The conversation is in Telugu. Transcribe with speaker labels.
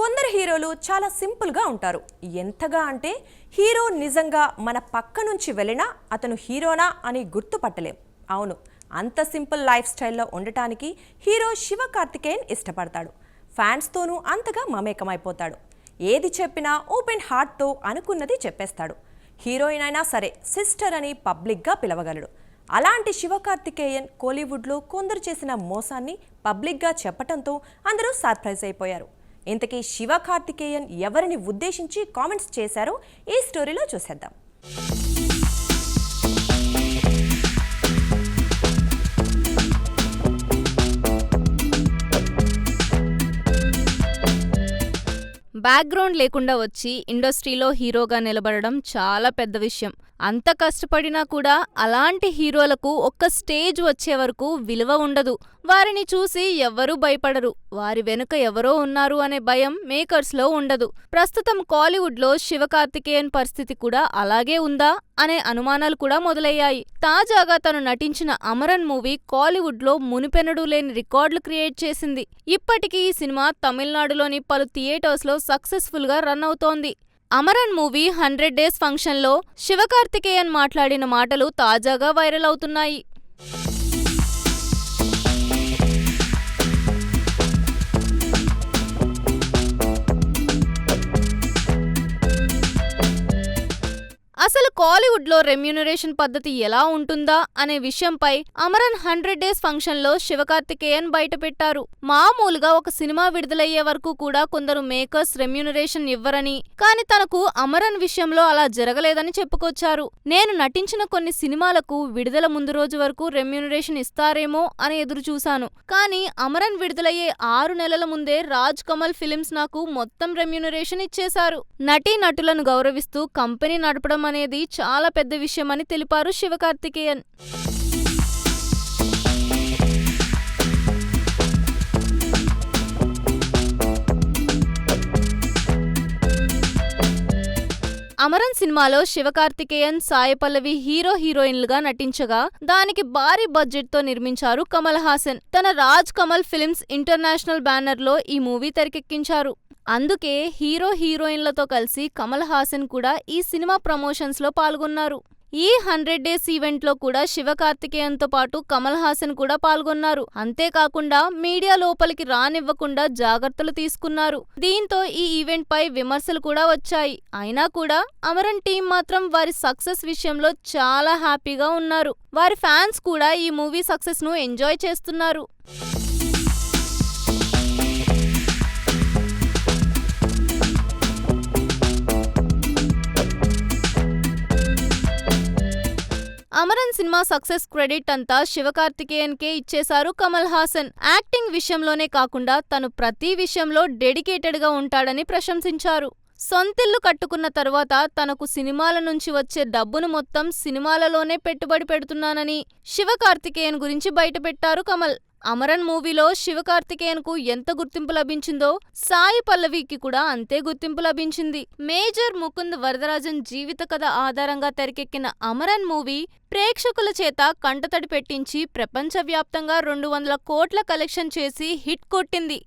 Speaker 1: కొందరు హీరోలు చాలా సింపుల్గా ఉంటారు. ఎంతగా అంటే హీరో నిజంగా మన పక్క నుంచి వెళ్ళినా అతను హీరోనా అని గుర్తుపట్టలేం. అవును, అంత సింపుల్ లైఫ్ స్టైల్లో ఉండటానికి హీరో శివకార్తికేయన్ ఇష్టపడతాడు. ఫ్యాన్స్తోనూ అంతగా మమేకమైపోతాడు. ఏది చెప్పినా ఓపెన్ హార్ట్తో అనుకున్నది చెప్పేస్తాడు. హీరోయిన్ అయినా సరే సిస్టర్ అని పబ్లిక్గా పిలవగలడు. అలాంటి శివకార్తికేయన్ కోలీవుడ్లో కొందరు చేసిన మోసాన్ని పబ్లిక్గా చెప్పడంతో అందరూ సర్ప్రైజ్ అయిపోయారు. ఇంతకీ శివకార్తికేయన్ ఎవరిని ఉద్దేశించి కామెంట్స్ చేశారో ఈ స్టోరీలో చూసేద్దాం.
Speaker 2: బ్యాక్గ్రౌండ్ లేకుండా వచ్చి ఇండస్ట్రీలో హీరోగా నిలబడడం చాలా పెద్ద విషయం. అంత కష్టపడినా కూడా అలాంటి హీరోలకు ఒక్క స్టేజ్ వచ్చే వరకు విలువ ఉండదు. వారిని చూసి ఎవ్వరూ భయపడరు. వారి వెనుక ఎవరో ఉన్నారు అనే భయం మేకర్స్లో ఉండదు. ప్రస్తుతం కాలీవుడ్లో శివకార్తికేయన్ పరిస్థితి కూడా అలాగే ఉందా అనే అనుమానాలు కూడా మొదలయ్యాయి. తాజాగా తను నటించిన అమరన్ మూవీ కాలీవుడ్లో మునిపెన్నడూ లేని రికార్డులు క్రియేట్ చేసింది. ఇప్పటికీ ఈ సినిమా తమిళనాడులోని పలు థియేటర్స్లో సక్సెస్ఫుల్గా రన్ అవుతోంది. అమరన్ మూవీ 100 డేస్ ఫంక్షన్లో శివకార్తికేయన్ మాట్లాడిన మాటలు తాజాగా వైరల్ అవుతున్నాయి. అసలు కాలీవుడ్లో రెమ్యూనరేషన్ పద్ధతి ఎలా ఉంటుందా అనే విషయంపై అమరన్ 100 డేస్ ఫంక్షన్లో శివకార్తికేయన్ బయటపెట్టారు. మామూలుగా ఒక సినిమా విడుదలయ్యే వరకు కూడా కొందరు మేకర్స్ రెమ్యూనరేషన్ ఇవ్వరని, కానీ తనకు అమరన్ విషయంలో అలా జరగలేదని చెప్పుకొచ్చారు. నేను నటించిన కొన్ని సినిమాలకు విడుదల ముందు రోజు వరకు రెమ్యూనరేషన్ ఇస్తారేమో అని ఎదురు చూశాను. కానీ అమరన్ విడుదలయ్యే 6 నెలల ముందే రాజ్ కమల్ ఫిలిమ్స్ నాకు మొత్తం రెమ్యూనరేషన్ ఇచ్చేశారు. నటీనటులను గౌరవిస్తూ కంపెనీ నడపడం అనేది చాలా పెద్ద విషయమని తెలిపారు శివకార్తికేయన్. అమరన్ సినిమాలో శివకార్తికేయన్, సాయి పల్లవి హీరోయిన్లుగా నటించగా దానికి భారీ బడ్జెట్ తో నిర్మించారు కమల్ హాసన్. తన రాజ్ కమల్ ఫిల్మ్స్ ఇంటర్నేషనల్ బ్యానర్లో ఈ మూవీ తెరకెక్కించారు. అందుకే హీరోయిన్లతో కలిసి కమల్ హాసన్ కూడా ఈ సినిమా ప్రమోషన్స్ లో పాల్గొన్నారు. ఈ 100 డేస్ ఈవెంట్ లో కూడా శివకార్తికేయన్ తో పాటు కమల్ హాసన్ కూడా పాల్గొన్నారు. అంతేకాకుండా మీడియా లోపలికి రానివ్వకుండా జాగ్రత్తలు తీసుకున్నారు. దీంతో ఈ ఈవెంట్ పై విమర్శలు కూడా వచ్చాయి. అయినా కూడా అమరన్ టీం మాత్రం వారి సక్సెస్ విషయంలో చాలా హ్యాపీగా ఉన్నారు. వారి ఫ్యాన్స్ కూడా ఈ మూవీ సక్సెస్ ను ఎంజాయ్ చేస్తున్నారు. అమరన్ సినిమా సక్సెస్ క్రెడిట్ అంతా శివకార్తికేయన్ కే ఇచ్చేశారు కమల్ హాసన్. యాక్టింగ్ విషయంలోనే కాకుండా తను ప్రతి విషయంలో డెడికేటెడ్ గా ఉంటాడని ప్రశంసించారు. సొంతిల్లు కట్టుకున్న తరువాత తనకు సినిమాల నుంచి వచ్చే డబ్బును మొత్తం సినిమాలలోనే పెట్టుబడి పెడుతున్నానని శివకార్తికేయన్ గురించి బయటపెట్టారు కమల్. అమరన్ మూవీలో శివకార్తికేయన్ కు ఎంత గుర్తింపు లభించిందో సాయి పల్లవికి కూడా అంతే గుర్తింపు లభించింది. మేజర్ ముకుంద్ వరదరాజన్ జీవిత కథ ఆధారంగా తెరకెక్కిన అమరన్ మూవీ ప్రేక్షకుల చేత కంటతడి పెట్టించి ప్రపంచవ్యాప్తంగా 200 కోట్ల కలెక్షన్ చేసి హిట్ కొట్టింది.